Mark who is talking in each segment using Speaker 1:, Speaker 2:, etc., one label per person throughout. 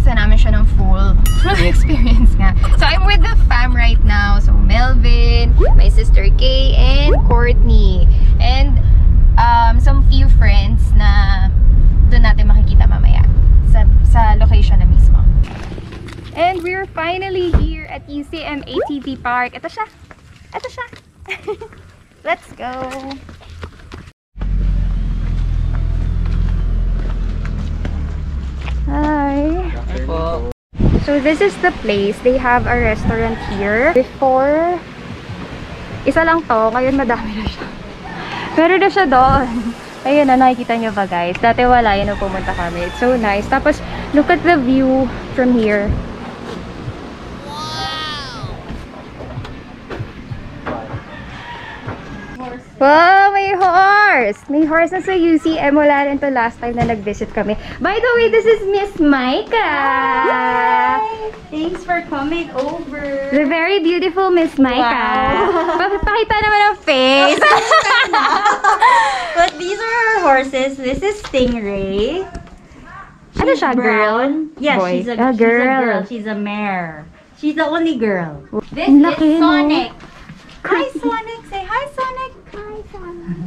Speaker 1: gusto namin siya ng full experience nga. So, I'm with the fam right now. So, Melvin, my sister Kay, and Courtney. And some few friends na doon natin makikita mamaya sa location na mismo. And we're finally here at UCM ATV Park. Ito siya. Ito siya. Let's go. Hi. So this is the place. They have a restaurant here. Before, isa lang to. Ngayon madami na siya. Meron na siya doon. Ayun na, nakikita nyo ba guys? Dati wala, yun na pumunta kami. It's so nice. Tapos, look at the view from here. Wow, may horse! May horse na sa UCM. Wala rin to last time na nag-visit kami. By the way, this is Miss Micah!
Speaker 2: Hi! Thanks for coming over.
Speaker 1: The very beautiful Miss Micah. Wow. Pakita naman ang face.
Speaker 2: But these are our horses. This is Stingray.
Speaker 1: Ano siya, girl?
Speaker 2: Yeah,
Speaker 1: Boy.
Speaker 2: she's a girl. She's a mare. She's the only girl. This
Speaker 1: Laki,
Speaker 2: is Sonic.
Speaker 1: No?
Speaker 2: Hi, Sonic. Say hi, Sonic. Hi, Sonic.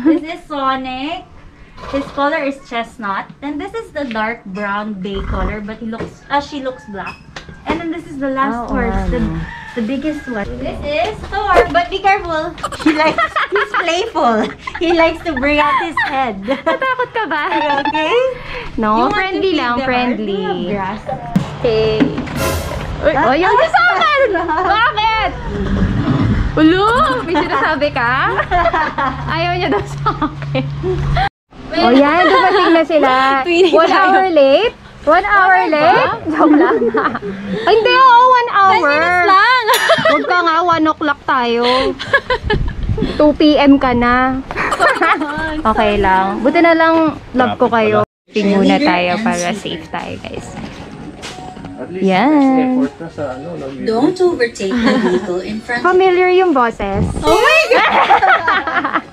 Speaker 2: This is Sonic. His color is chestnut. And this is the dark brown bay color, but she looks black. And then this is the last horse, the biggest one. This is Thor, but be careful. He's playful. He likes to bring out his head.
Speaker 1: Natakot ka ba?
Speaker 2: Okay?
Speaker 1: No, friendly lang, friendly.
Speaker 2: Grass.
Speaker 1: Okay. Oh, yung sa akin! Bakit? Ulo! May sinasabi ka? Ayaw niya daw sa akin. O yan, dumating na sila. 1 hour late? 1 hour late? Joke lang. Hindi, oo, 1 hour. 10 minutes lang. Huwag ka nga, 1 o'clock tayo. 2 PM ka na. Okay lang. Buti na lang, love ko kayo. Muna tayo para safe tayo, guys. Yan.
Speaker 3: Don't overtake the vehicle in front of you.
Speaker 1: Familiar yung boses.
Speaker 2: Oh my God!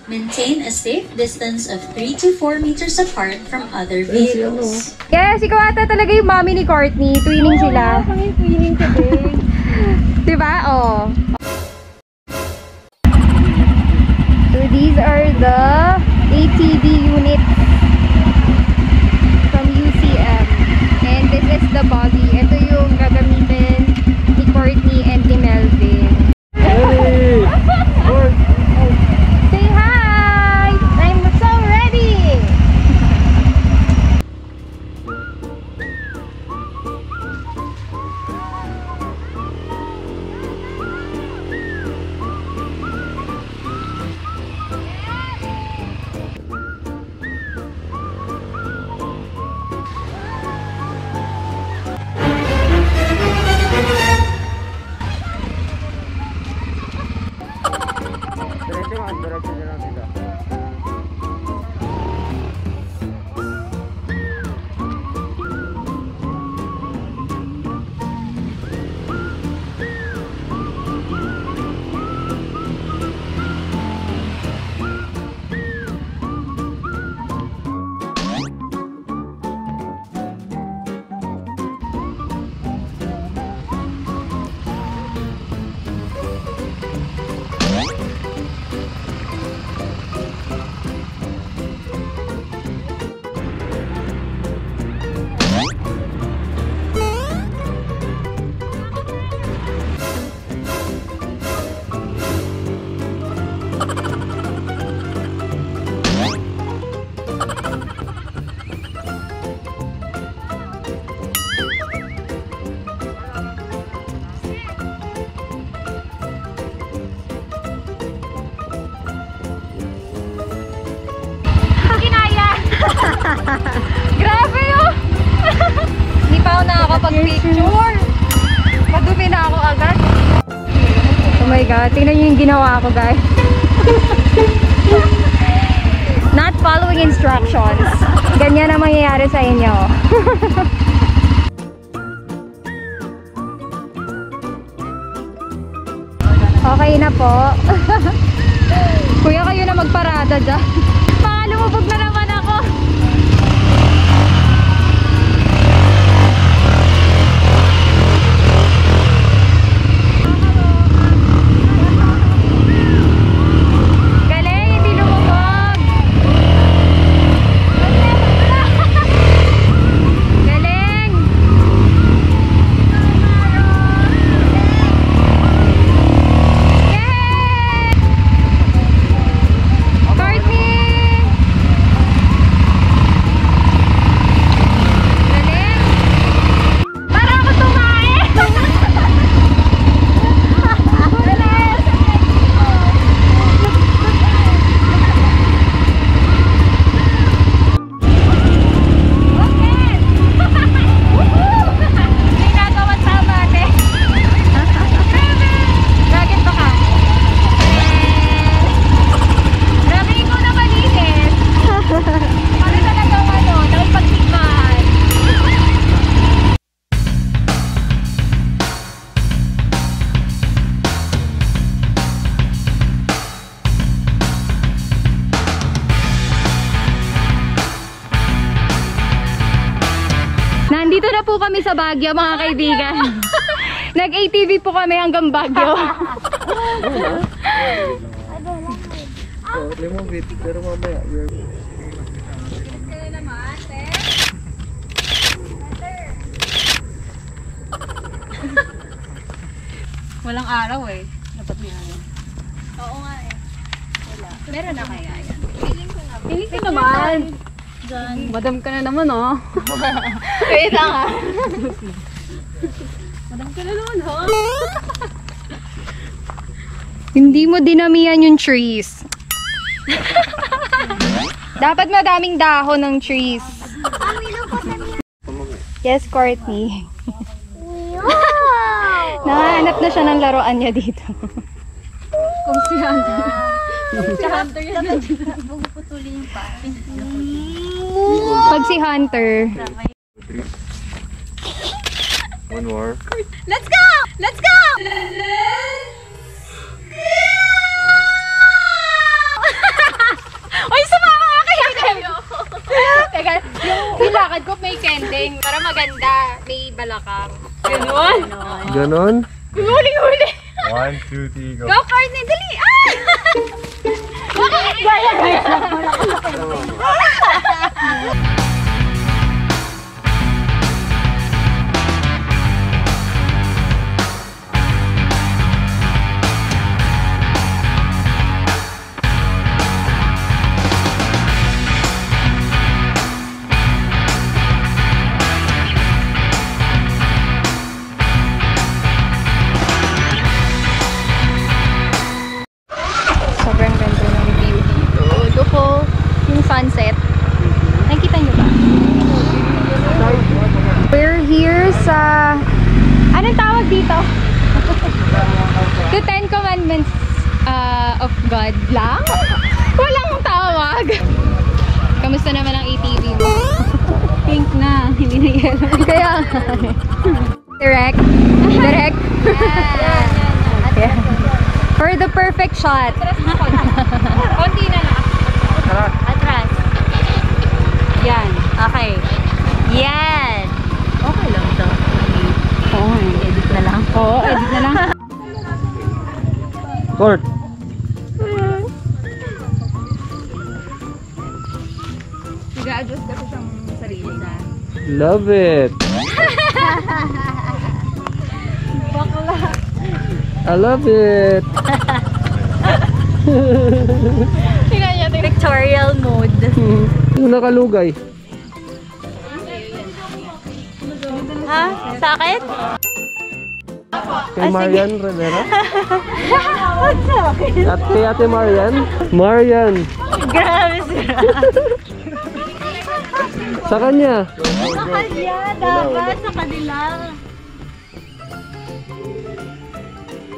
Speaker 3: Maintain a safe distance of 3 to 4 meters apart from other vehicles.
Speaker 1: Yes, ikaw ata talaga yung mommy ni Courtney. Twinning sila.
Speaker 2: Kami twinning today.
Speaker 1: Diba? Oh. So these are the ATV units from UCM. And this is the buggy. Ito yung gagamitin ni Courtney and ni Melvin. Hey! Say hi! I'm so ready! Grabe yun! Hindi pa ako nakakapag-picture. Madumi na ako agad. Oh my God, tingnan nyo yung ginawa ko, guys. Not following instructions. Ganyan ang mangyayari sa inyo. Okay na po. Kuya, kayo na magparada dyan. Baka lumubog na naman ako. Nandito na po kami sa Baguio, mga kaibigan. Nag-ATV po kami hanggang Baguio.
Speaker 4: Remove it, pero mamaya.
Speaker 1: Walang araw eh. Dapat may araw. Oo nga eh. Wala. Meron na kaya yan? Feeling ko naman. Madam ka na naman oh. Wait lang ah. Madam ka na naman oh. Hindi mo dinamihan yung trees. Dapat madaming dahon ng trees. Yes, Courtney. Nahanap na siya ng laruan niya dito. Kung si Hunter. Si Hunter yun.
Speaker 2: Puputulin yung pa.
Speaker 1: Pag si Hunter.
Speaker 4: One more.
Speaker 2: Let's go! Let's go!
Speaker 1: Uy, sumama ka kaya kayo! Teka, yung lakad ko may kending para maganda. May balakang. Ganon?
Speaker 4: Ganon?
Speaker 1: Huli-huli!
Speaker 4: 1, 2, 3, go.
Speaker 1: Go, Courtney! Dali! Ah! Sobrang ganda ng view dito. Duko, yung sunset. Nakikita nyo ba? We're here sa... Anong tawag dito? The 10 Commandments of God lang? Walang tawag. Kamusta naman ang ATV mo? Pink na, hindi na yellow. Kaya direct. Direct. Yeah. For the perfect shot. Konti na lang.
Speaker 2: Atras. Yan. Okay. Yan. Okay lang to.
Speaker 1: Oo,
Speaker 2: Edit na lang.
Speaker 1: Oo, edit na lang.
Speaker 4: Court.
Speaker 1: Nag-a-adjust kasi siyang sarili na.
Speaker 4: Love it. I love it.
Speaker 1: Tingnan niya,
Speaker 2: Pictorial mode.
Speaker 4: Yung nakalugay.
Speaker 2: Ha? Sa akin?
Speaker 4: Kay Marian Rivera.
Speaker 2: What's sa akin?
Speaker 4: At kay Ate Marian. Marian.
Speaker 2: Grabe sila.
Speaker 4: Sa kanya.
Speaker 2: Sa kanya, dapat sa kanila.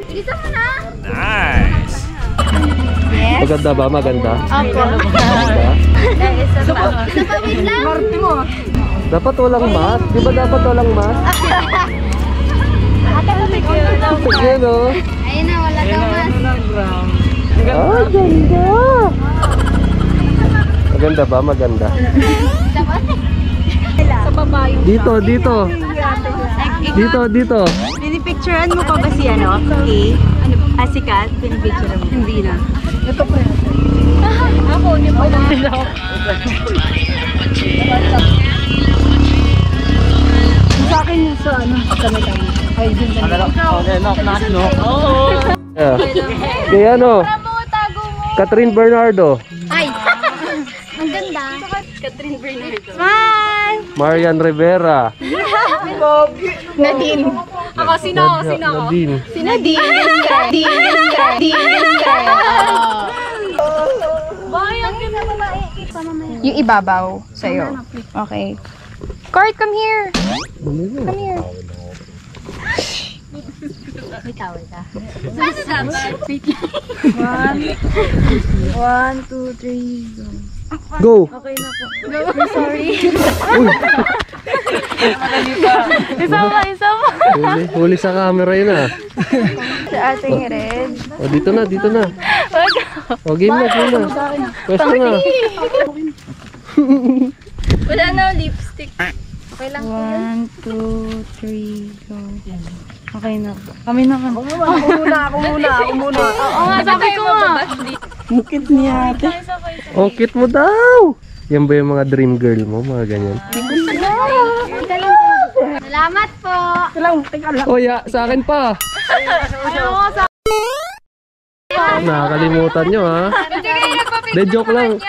Speaker 1: Isa mo na!
Speaker 2: Yes.
Speaker 4: Maganda ba? Maganda?
Speaker 2: Opo.
Speaker 1: Wait lang! Marti mo!
Speaker 4: Dapat walang mask? Di ba dapat walang mask? Sige no?
Speaker 1: Ayun na, wala daw mas.
Speaker 4: Ah, ganda! Maganda ba? Maganda.
Speaker 1: Sa baba yung...
Speaker 4: Dito, dito. Dito, dito.
Speaker 2: Pinipicturean mo pa ba si ano? Si si Kat? Pinipicturean mo?
Speaker 1: Hindi na. Ito pa yan. Ako, hindi pa na. Sa akin yung sa ano, kami-kami. Ay, dun na.
Speaker 4: Okay, knock. Yeah. Kaya ano? Catherine Bernardo.
Speaker 1: Ay! Ang ganda. Catherine Bernardo.
Speaker 2: Smile!
Speaker 4: Marian Rivera.
Speaker 1: Nadine. Ako, sino ako?
Speaker 4: Nadine.
Speaker 1: Si Nadine. Yung ibabaw sa'yo. Okay. Court, come here. Come here.
Speaker 2: May tawal ka.
Speaker 1: One, two, three, go.
Speaker 4: Go!
Speaker 1: Okay na po. Sorry.
Speaker 4: Uy!
Speaker 1: Isa mo.
Speaker 4: Huli sa camera yun ah.
Speaker 1: Sa ating red.
Speaker 4: O, dito na. O, game na. Pwesto na.
Speaker 1: Wala na lipstick. Okay lang
Speaker 2: 1, 2, 3, go. Okay na. Kami na kami.
Speaker 1: Ako muna. Oo nga, sabi ko nga.
Speaker 2: Mukit niya ate.
Speaker 4: Ang cute mo daw! Yan ba yung mga dream girl mo? Mga ganyan.
Speaker 1: Salamat po.
Speaker 4: Oh, ya, sa akin pa! Nakakalimutan nyo, ha? De, joke lang.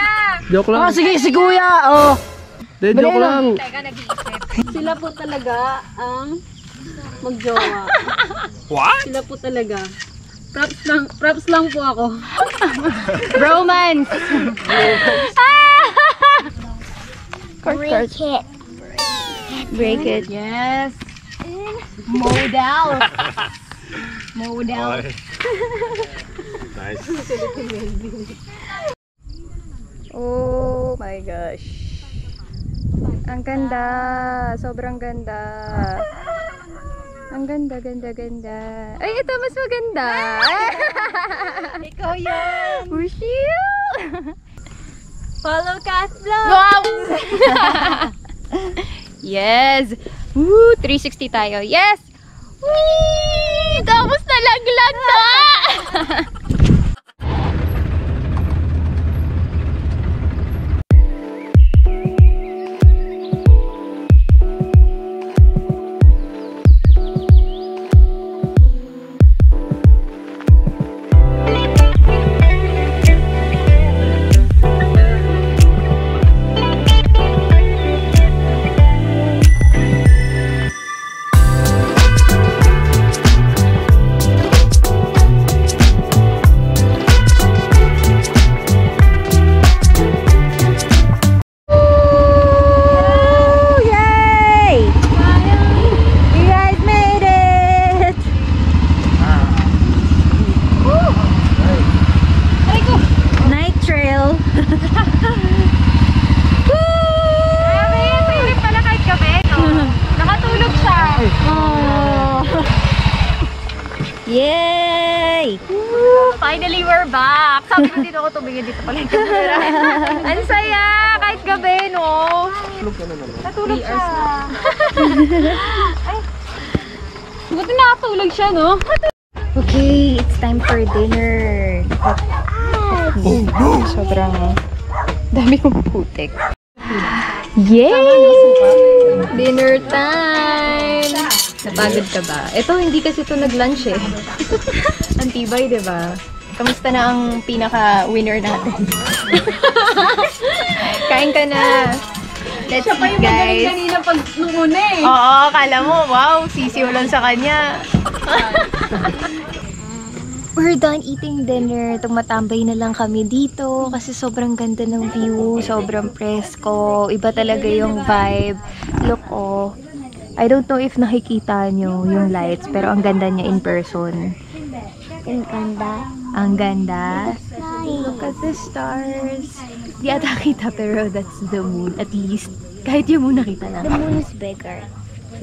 Speaker 4: Joke lang.
Speaker 2: Sige, si kuya. Oh.
Speaker 4: De, joke lang.
Speaker 5: Sila po talaga ang magjowa.
Speaker 4: What?
Speaker 5: Sila po talaga. Props lang po ako.
Speaker 1: Bromance. Break it. Yes. Model.
Speaker 6: Nice.
Speaker 1: Oh my gosh. Ang ganda. Sobrang ganda. Ang ganda. Ay, ito mas maganda. Ikaw yan. Wushiu.
Speaker 2: Follow Cat Vlog.
Speaker 1: Wow! Yes. Woo, 360 tayo. Yes. Whee! Tapos nalaglag na.
Speaker 2: Yay!
Speaker 1: Finally, we're back. Sabi ko dito ako tumingin dito pala yung camera. Ang saya! Kahit gabi, no? Natulog siya. Ay! Buti nakatulog siya, no? Okay, it's time for dinner. Sobrang dami kong putik. Yay! Dinner time! Napagod ka ba? Ito, hindi kasi ito nag-lunch eh. Antibay, diba? Kamusta na ang pinaka-winner natin? Kain ka na. Let's eat, guys.
Speaker 5: Kanina pag nung una eh.
Speaker 1: Oo, kala mo, wow, sisiw lang sa kanya. We're done eating dinner. Tumatambay na lang kami dito kasi sobrang ganda ng view, sobrang presko. Iba talaga yung vibe. Look, oh. I don't know if nakikita nyo yung lights, pero ang ganda niya in person.
Speaker 2: Ang ganda.
Speaker 1: Ang ganda. Look at the stars. Di ata kita, pero that's the moon. At least, kahit yung moon nakita na.
Speaker 2: The moon is bigger.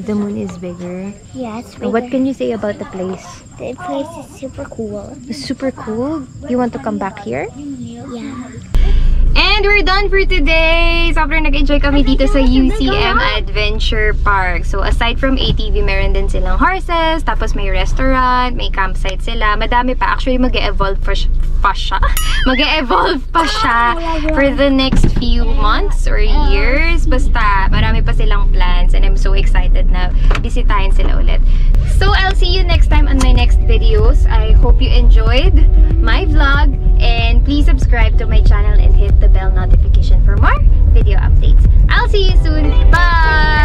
Speaker 1: The moon is bigger.
Speaker 2: Yeah, it's bigger.
Speaker 1: What can you say about the place?
Speaker 2: The place is super cool.
Speaker 1: It's super cool. You want to come back here?
Speaker 2: Yeah.
Speaker 1: And we're done for today! Sobrang nag-enjoy kami dito sa UCM Adventure Park. So, aside from ATV, meron din silang horses, tapos may restaurant, may campsite sila. Madami pa. Actually, mag-e-evolve pa siya. Mag-e-evolve pa siya for the next few months or years. Basta, marami pa silang plans and I'm so excited na bisitahin sila ulit. So, I'll see you next time on my next videos. I hope you enjoyed my vlog and please subscribe to my channel and hit the bell notification for more video updates. I'll see you soon. Bye!